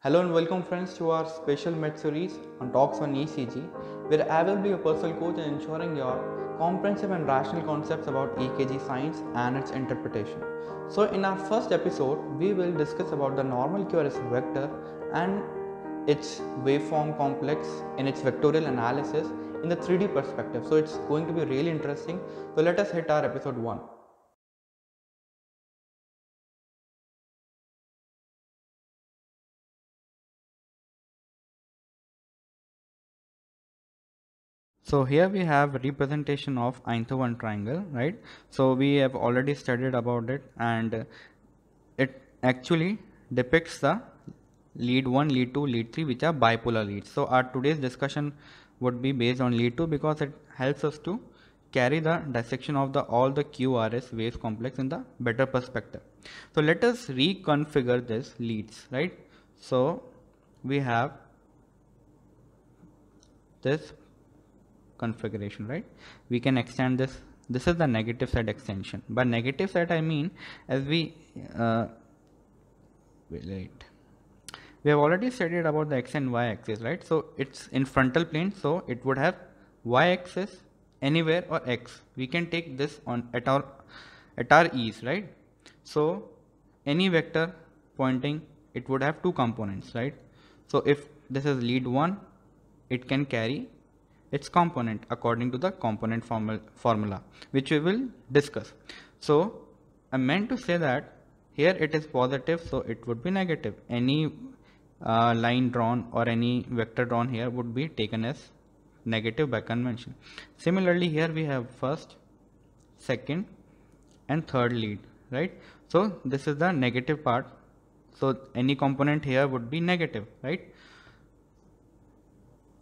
Hello and welcome friends to our special med series on Talks on ECG, where I will be your personal coach in ensuring your comprehensive and rational concepts about EKG science and its interpretation. So in our first episode, we will discuss about the normal QRS vector and its waveform complex in its vectorial analysis in the 3D perspective. So it's going to be really interesting. So let us hit our episode 1. So here we have representation of Einthoven triangle, right? So we have already studied about it, and it actually depicts the lead 1, lead 2, lead 3, which are bipolar leads. So our today's discussion would be based on lead 2 because it helps us to carry the dissection of all the QRS waves complex in the better perspective. So let us reconfigure this leads, right? So we have this configuration, right? We can extend this is the negative side extension. By negative side I mean, as we we have already studied about the x and y axis, right? So it's in frontal plane, so it would have y axis anywhere or x. We can take this on at our ease, right? So any vector pointing, it would have two components, right? So if this is lead 1, it can carry its component according to the component formula, which we will discuss. So I meant to say that here it is positive, so it would be negative. Any line drawn or any vector drawn here would be taken as negative by convention. Similarly, here we have first, second and third lead, right? So this is the negative part, so any component here would be negative, right?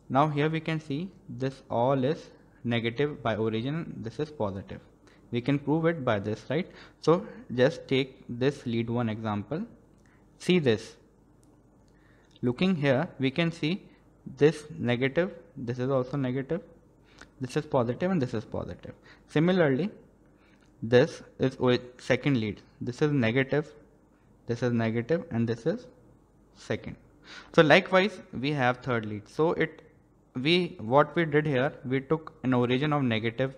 Now here we can see this all is negative by origin, this is positive. We can prove it by this, right? So just take this lead 1 example. See this. Looking here, we can see this negative, this is also negative, this is positive and this is positive. Similarly, this is second lead. This is negative and this is second. So likewise we have third lead. So what we did here, we took an origin of negative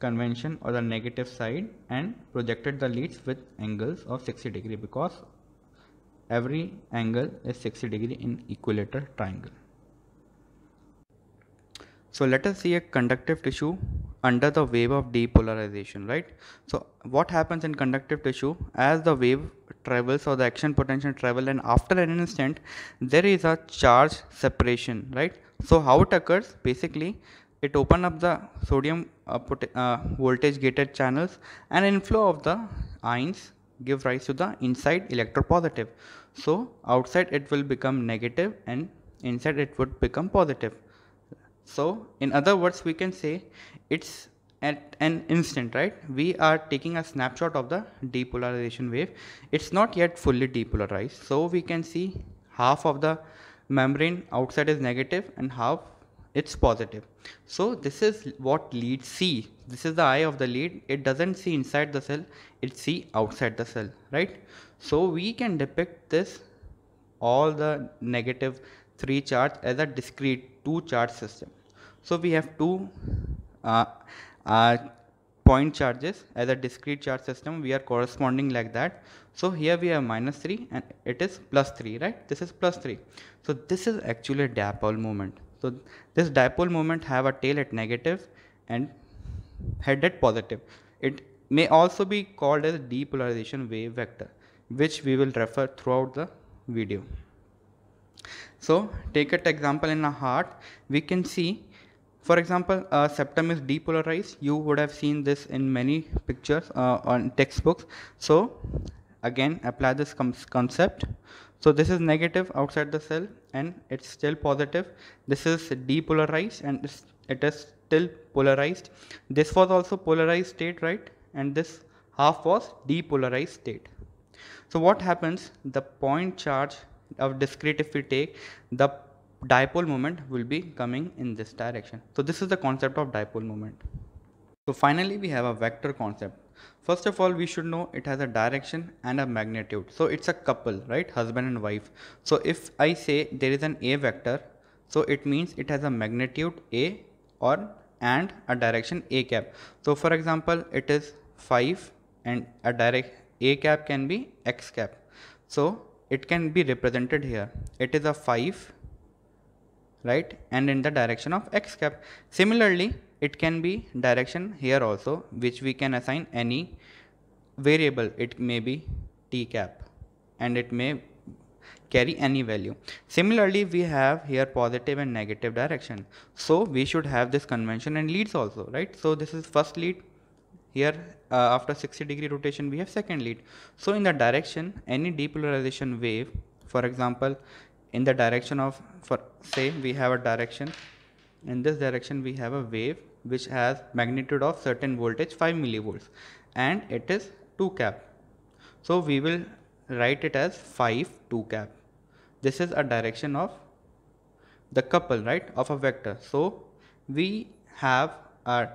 convention or the negative side and projected the leads with angles of 60 degree, because every angle is 60 degree in equilateral triangle. So let us see a conductive tissue under the wave of depolarization, right? So what happens in conductive tissue, as the wave travels or the action potential travel, and after an instant there is a charge separation, right? So how it occurs? Basically it open up the sodium voltage gated channels, and inflow of the ions give rise to the inside electropositive. So outside it will become negative and inside it would become positive. So in other words, we can say it's at an instant, right? We are taking a snapshot of the depolarization wave. It's not yet fully depolarized, so we can see half of the membrane outside is negative and half it's positive. So this is what leads see. This is the eye of the lead. It doesn't see inside the cell, it see outside the cell, right? So we can depict this all the negative 3 charge as a discrete 2 charge system. So we have two uh, uh, point charges as a discrete charge system. We are corresponding like that. So here we have -3 and it is +3, right? This is +3. So this is actually a dipole moment. So this dipole moment have a tail at negative and head at positive. It may also be called as depolarization wave vector, which we will refer throughout the video. So take an example in a heart. We can see, for example, septum is depolarized. You would have seen this in many pictures on textbooks. So again apply this concept. So this is negative outside the cell and it's still positive. This is depolarized and it is still polarized. This was also polarized state, right? And this half was depolarized state. So what happens? The point charge of discrete, if we take, the dipole moment will be coming in this direction. So this is the concept of dipole moment. So finally we have a vector concept. First of all, we should know it has a direction and a magnitude. So it's a couple, right? Husband and wife. So if I say there is an A vector, so it means it has a magnitude A or and a direction A cap. So for example, it is 5 and a direct A cap can be X cap. So it can be represented here. It is a 5, right, and in the direction of X cap. Similarly, it can be direction here also, which we can assign any variable. It may be T cap and it may carry any value. Similarly, we have here positive and negative direction. So we should have this convention and leads also, right? So this is first lead. Here after 60-degree rotation we have second lead. So in the direction, any depolarization wave, for example, in the direction of, for say we have a direction, in this direction we have a wave which has magnitude of certain voltage 5 millivolts and it is 2 cap. So we will write it as 5 2 cap. This is a direction of the couple, right, of a vector. So we have a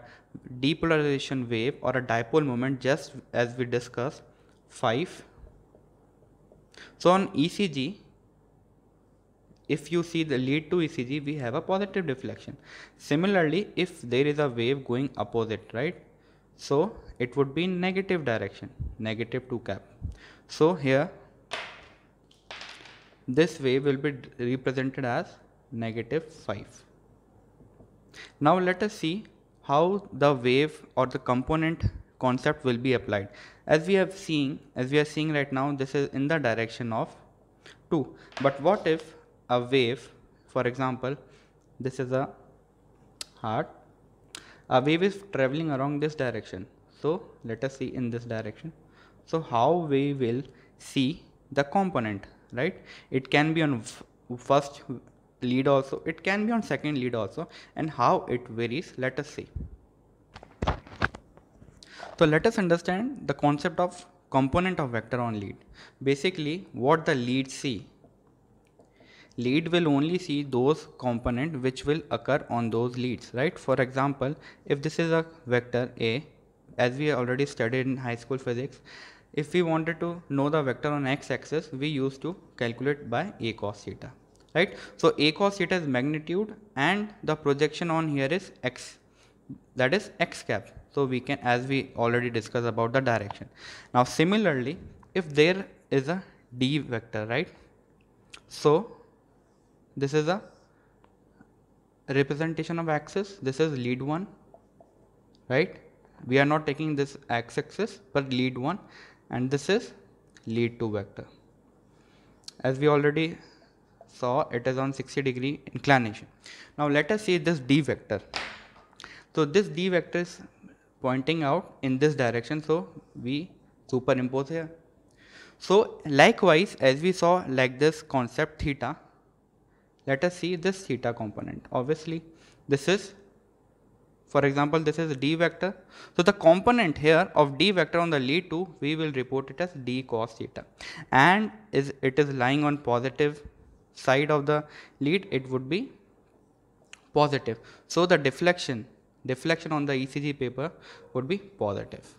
depolarization wave or a dipole moment just as we discussed 5. So on ECG, if you see the lead to ECG, we have a positive deflection. Similarly, if there is a wave going opposite, right, so it would be in negative direction, negative 2 cap. So here this wave will be represented as negative 5. Now let us see how the wave or the component concept will be applied. As we are seeing right now, this is in the direction of 2. But what if a wave, for example, this is a heart, a wave is traveling along this direction. So let us see in this direction. So how we will see the component, right? It can be on first lead also, it can be on second lead also, and how it varies, let us see. So let us understand the concept of component of vector on lead. Basically what the lead see, lead will only see those component which will occur on those leads, right? For example, if this is a vector A, as we already studied in high school physics, if we wanted to know the vector on x-axis, we used to calculate by A cos theta, right? So A cos theta is magnitude and the projection on here is x, that is x cap. So we can, as we already discussed about the direction. Now similarly, if there is a D vector, right? So this is a representation of axis. This is lead 1, right? We are not taking this x-axis but lead 1, and this is lead 2 vector. As we already saw, it is on 60-degree inclination. Now let us see this D vector. So this D vector is pointing out in this direction, so we superimpose here. So likewise, as we saw like this concept theta, let us see this theta component. Obviously this is, for example, this is D vector. So the component here of D vector on the lead 2, we will report it as D cos theta, and it is lying on positive side of the lead, it would be positive. So the deflection on the ECG paper would be positive.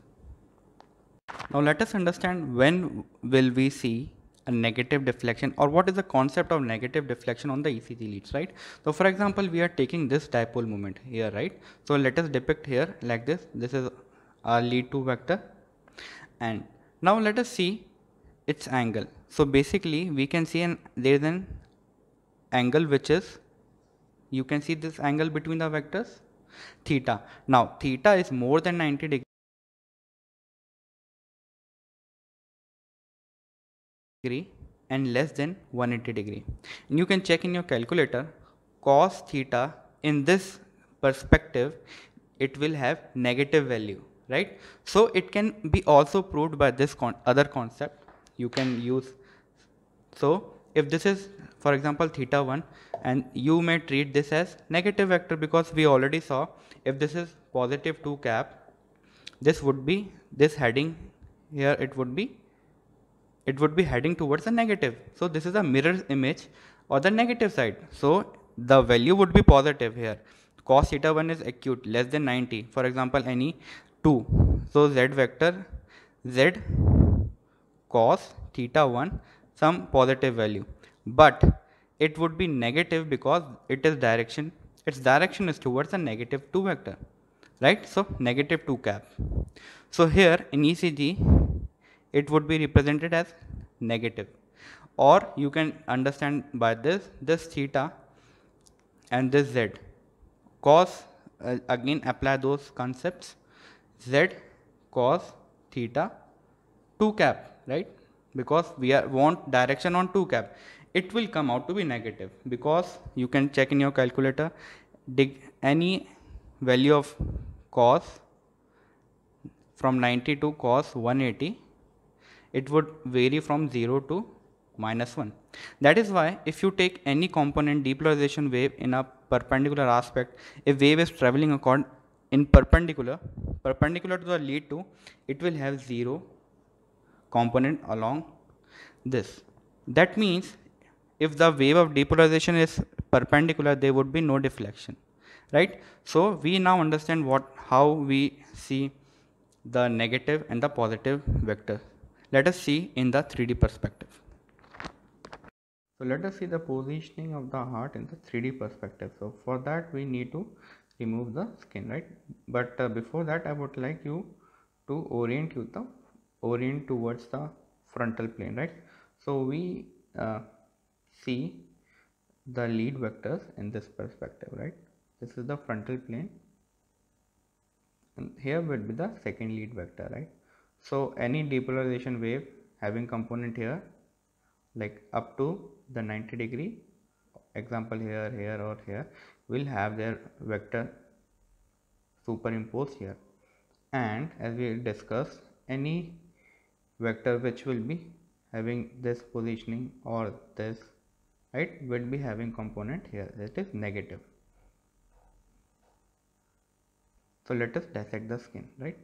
Now let us understand when will we see a negative deflection, or what is the concept of negative deflection on the ECG leads, right? So for example, we are taking this dipole moment here, right? So let us depict here like this. This is our lead 2 vector, and now let us see its angle. So basically we can see there is an angle which is, you can see this angle between the vectors, theta. Now theta is more than 90 degree and less than 180 degree. And you can check in your calculator, cos theta in this perspective, it will have negative value, right? So it can be also proved by this other concept you can use. So if this is, for example, theta 1, and you may treat this as negative vector, because we already saw if this is positive 2 cap, this would be, this heading here, it would be heading towards the negative. So this is a mirror image or the negative side. So the value would be positive here. Cos theta 1 is acute, less than 90. For example, any 2. So z vector z cos theta 1 some positive value, but it would be negative because its direction is towards a negative 2 vector, right? So negative 2 cap. So here in ECG it would be represented as negative, or you can understand by this theta and this z cos, again apply those concepts, z cos theta 2 cap, right? Because we want direction on 2 cap, it will come out to be negative, because you can check in your calculator, dig any value of cos from 90 to cos 180, it would vary from 0 to -1. That is why if you take any component depolarization wave in a perpendicular aspect, if wave is traveling in perpendicular to the lead 2, it will have 0 component along this. That means if the wave of depolarization is perpendicular, there would be no deflection, right? So we now understand how we see the negative and the positive vector. Let us see in the 3D perspective. So let us see the positioning of the heart in the 3D perspective. So for that we need to remove the skin, right? But before that I would like you to orient towards the frontal plane, right? So we see the lead vectors in this perspective, right? This is the frontal plane and here will be the second lead vector, right? So any depolarization wave having component here, like up to the 90 degree, example here or here, will have their vector superimposed here. And as we discussed, any vector which will be having this positioning or this, right, will be having component here that is negative. So let us dissect the skin, right?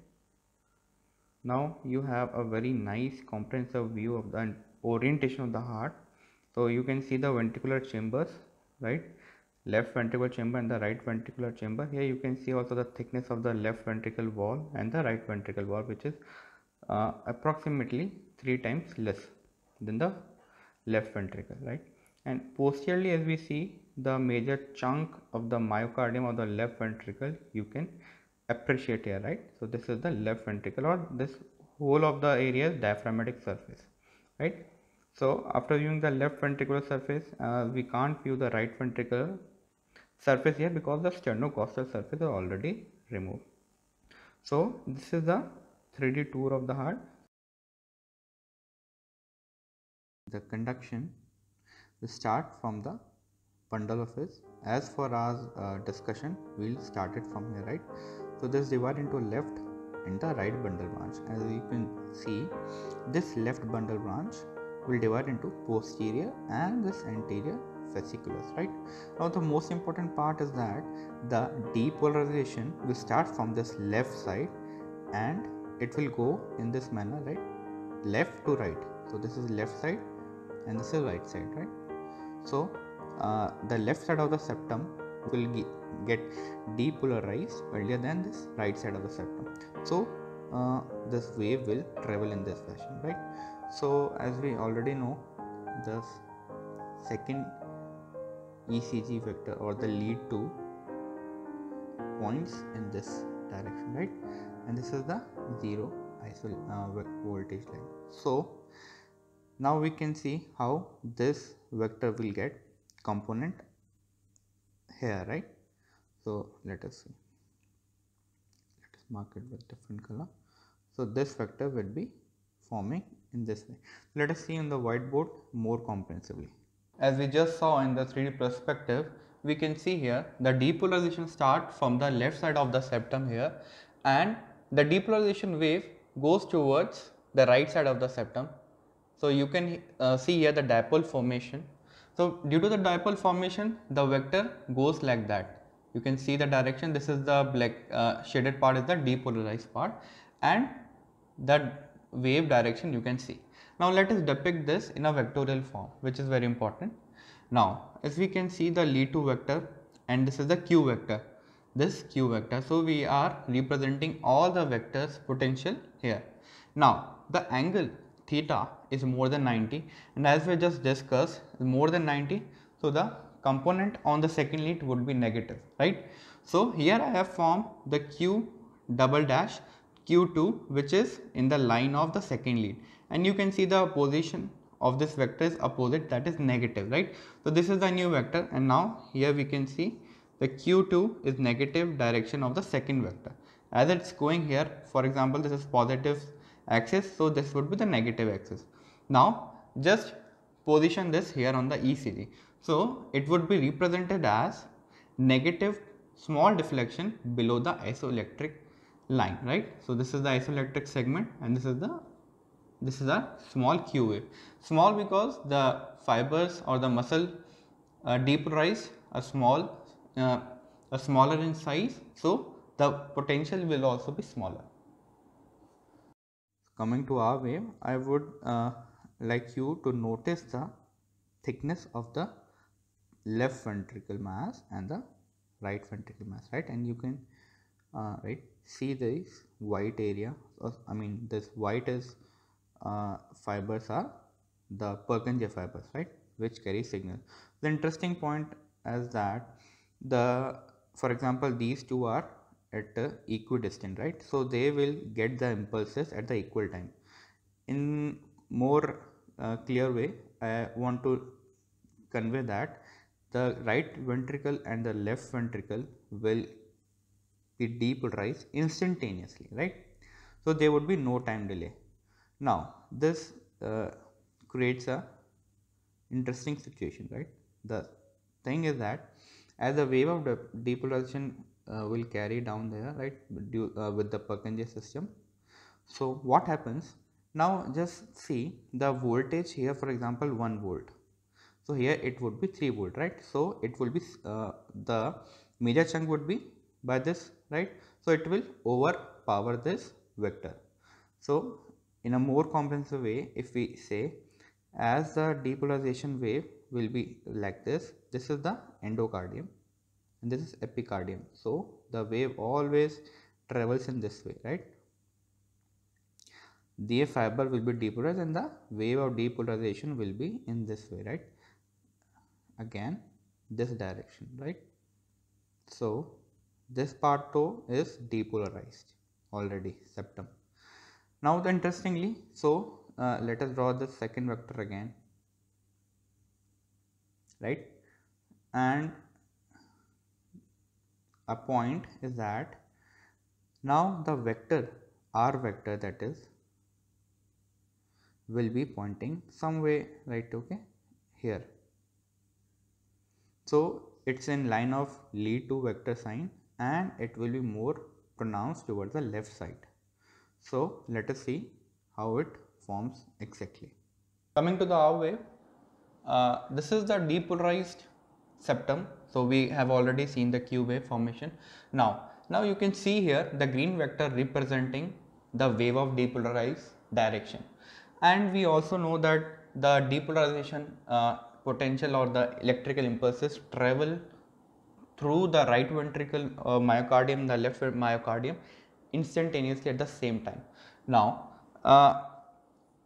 Now you have a very nice comprehensive view of the orientation of the heart. So you can see the ventricular chambers, right? Left ventricular chamber and the right ventricular chamber. Here you can see also the thickness of the left ventricle wall and the right ventricle wall, which is approximately 3 times less than the left ventricle, right? And posteriorly, as we see the major chunk of the myocardium of the left ventricle, you can appreciate here, right? So this is the left ventricle, or this whole of the area is diaphragmatic surface, right? So after viewing the left ventricular surface, we can't view the right ventricular surface here because the sternocostal surface is already removed. So this is the 3D tour of the heart. The conduction, we start from the bundle of his. As for our discussion, we'll start it from here, right? So this divide into left and the right bundle branch. As you can see, this left bundle branch will divide into posterior and this anterior fasciculus, right? Now the most important part is that the depolarization will start from this left side and it will go in this manner, right? Left to right. So this is left side and this is right side, right? So the left side of the septum will get depolarized earlier than this right side of the septum. So this wave will travel in this fashion, right? So as we already know, the second ECG vector or the lead 2 points in this direction, right? And this is the zero voltage line. So now we can see how this vector will get component here, right? So let us see. Let us mark it with different color. So this vector will be forming in this way. Let us see on the whiteboard more comprehensively. As we just saw in the 3D perspective, we can see here the depolarization start from the left side of the septum here, and the depolarization wave goes towards the right side of the septum. So you can see here the dipole formation. So due to the dipole formation, the vector goes like that. You can see the direction. This is the black shaded part is the depolarized part, and the wave direction you can see. Now let us depict this in a vectorial form, which is very important. Now as we can see the lead 2 vector, and this is the Q vector. this q vector. So we are representing all the vectors potential here. Now the angle theta is more than 90, and as we just discussed, more than 90, so the component on the second lead would be negative, right? So here I have formed the q double dash q2, which is in the line of the second lead, and you can see the position of this vector is opposite, that is negative, right? So this is the new vector, and now here we can see the q2 is negative direction of the second vector. As it's going here, for example, this is positive axis, so this would be the negative axis. Now just position this here on the ECG. So it would be represented as negative small deflection below the isoelectric line, right? So this is the isoelectric segment, and this is a small q wave. Small because the fibers or the muscle depolarize a smaller in size, so the potential will also be smaller. Coming to our wave, I would like you to notice the thickness of the left ventricle mass and the right ventricle mass, right? And you can right, see this white area, I mean this white is fibers are the Purkinje fibers, right, which carry signal. The interesting point is that for example, these two are at equidistant, right? So they will get the impulses at the equal time. In more clear way, I want to convey that the right ventricle and the left ventricle will be depolarized instantaneously, right? So there would be no time delay. Now this creates a interesting situation, right? The thing is that as the wave of depolarization will carry down there, right, with the Purkinje system. So what happens now? Just see the voltage here, for example 1 volt. So here it would be 3 volt, right? So it will be the major chunk would be by this, right? So it will overpower this vector. So in a more comprehensive way, if we say as the depolarization wave will be like this is the endocardium and this is epicardium. So the wave always travels in this way, right? The fiber will be depolarized and the wave of depolarization will be in this way, right? Again this direction, right? So this part too is depolarized already, septum. Now interestingly, so let us draw the second vector again, right? And a point is that now the vector r vector, that is, will be pointing some way, right? Okay, here. So it's in line of lead to vector sign and it will be more pronounced towards the left side. So let us see how it forms exactly. Coming to the R wave, this is the depolarized septum. So we have already seen the Q wave formation. Now you can see here the green vector representing the wave of depolarized direction, and we also know that the depolarization potential or the electrical impulses travel through the right ventricle myocardium, the left myocardium instantaneously at the same time. Now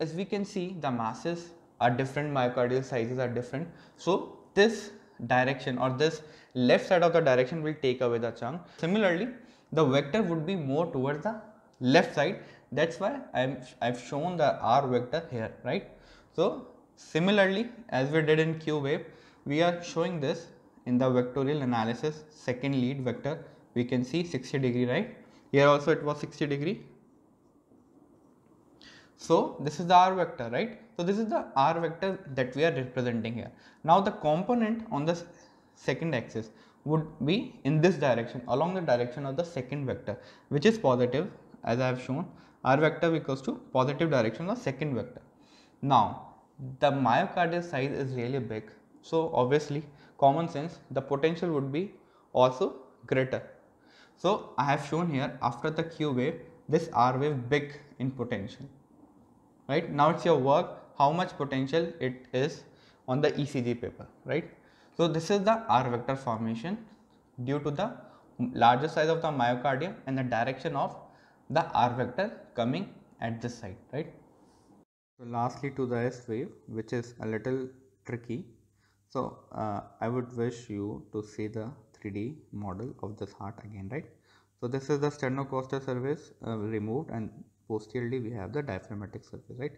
as we can see, the masses are different, myocardial sizes are different, so this direction or this left side of the direction will take away the chunk. Similarly, the vector would be more towards the left side, that's why I've shown the R vector here, right? So similarly, as we did in Q wave, we are showing this in the vectorial analysis. Second lead vector, we can see 60 degree, right? Here also it was 60 degree. So this is the R vector, right? So this is the R vector that we are representing here. Now the component on the second axis would be in this direction, along the direction of the second vector, which is positive, as I have shown. R vector equals to positive direction of second vector. Now the myocardial size is really big, so obviously common sense, the potential would be also greater. So I have shown here after the Q wave, this R wave big in potential. Right, now it's your work how much potential it is on the ECG paper, right? So this is the R vector formation due to the larger size of the myocardium and the direction of the R vector coming at this side, right? So lastly to the S wave, which is a little tricky. So I would wish you to see the 3D model of this heart again, right? So this is the sternocostal surface removed, and posteriorly we have the diaphragmatic surface, right?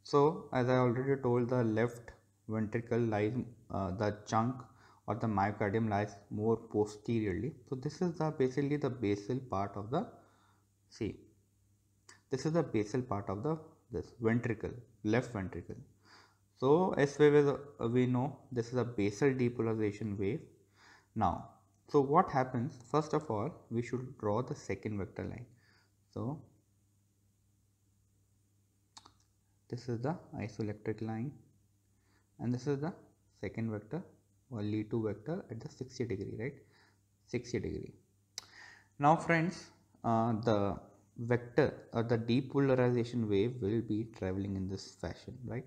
So as I already told, the left ventricle lies, the chunk or the myocardium lies more posteriorly. So this is the basically the basal part of the, see, this is the basal part of the this ventricle, left ventricle. So S wave is we know this is a basal depolarization wave. Now, so what happens? First of all, we should draw the second vector line. So this is the isoelectric line, and this is the second vector or lead-to vector at the 60 degree, right? 60 degree. Now friends, the vector or the depolarization wave will be traveling in this fashion, right,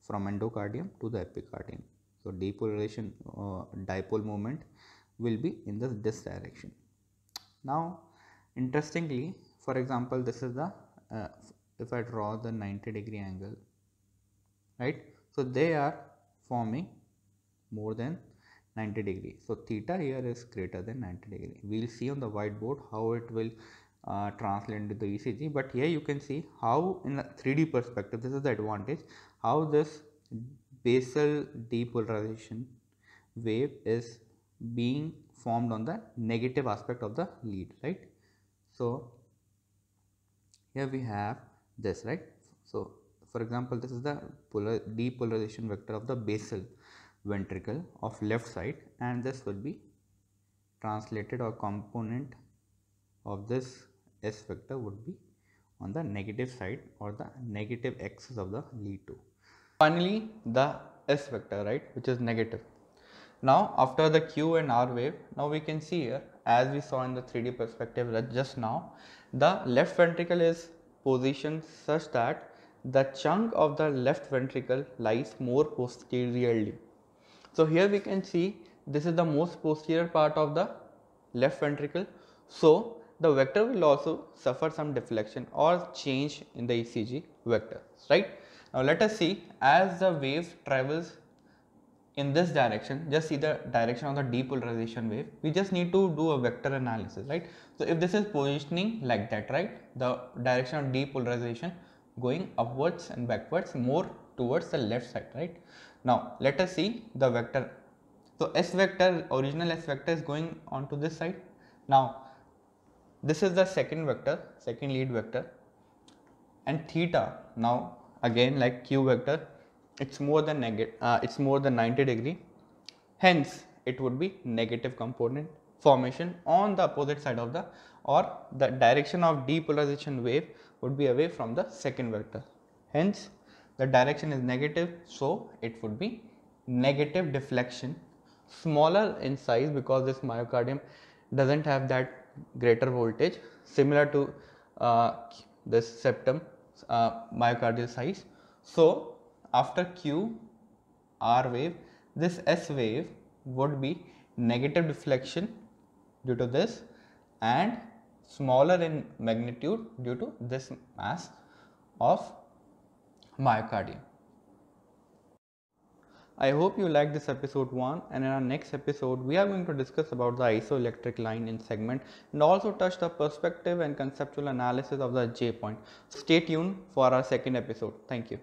from endocardium to the epicardium. So depolarization dipole moment will be in this direction. Now interestingly, for example, this is the if I draw the 90 degree angle, right, so they are forming more than 90 degree. So theta here is greater than 90 degree. We will see on the whiteboard how it will translate into the ECG, but here you can see how in a 3D perspective, this is the advantage, how this basal depolarization wave is being formed on the negative aspect of the lead, right? So here we have this, right? So for example, this is the depolarization vector of the basal ventricle of left side, and this will be translated, or component of this S vector would be on the negative side or the negative axis of the lead to. Finally, the S vector, right, which is negative. Now after the Q and R wave, now we can see here, as we saw in the 3D perspective just now, the left ventricle is positioned such that the chunk of the left ventricle lies more posteriorly. So here we can see this is the most posterior part of the left ventricle. So the vector will also suffer some deflection or change in the ECG vector, right? Now let us see, as the wave travels in this direction, just see the direction of the depolarization wave. We just need to do a vector analysis, right? So if this is positioning like that, right, the direction of depolarization going upwards and backwards more towards the left side, right? Now let us see the vector. So S vector, original S vector is going on to this side. Now this is the second vector, second lead vector, and theta, now again like Q vector, it's more than it's more than 90 degree, hence it would be negative component formation on the opposite side of the, or the direction of depolarization wave would be away from the second vector, hence the direction is negative, so it would be negative deflection, smaller in size because this myocardium doesn't have that greater voltage similar to this septum myocardial size. So after Q R wave, this S wave would be negative deflection due to this and smaller in magnitude due to this mass of myocardium. I hope you liked this episode 1, and in our next episode we are going to discuss about the isoelectric line in segment and also touch the perspective and conceptual analysis of the J point. Stay tuned for our second episode. Thank you.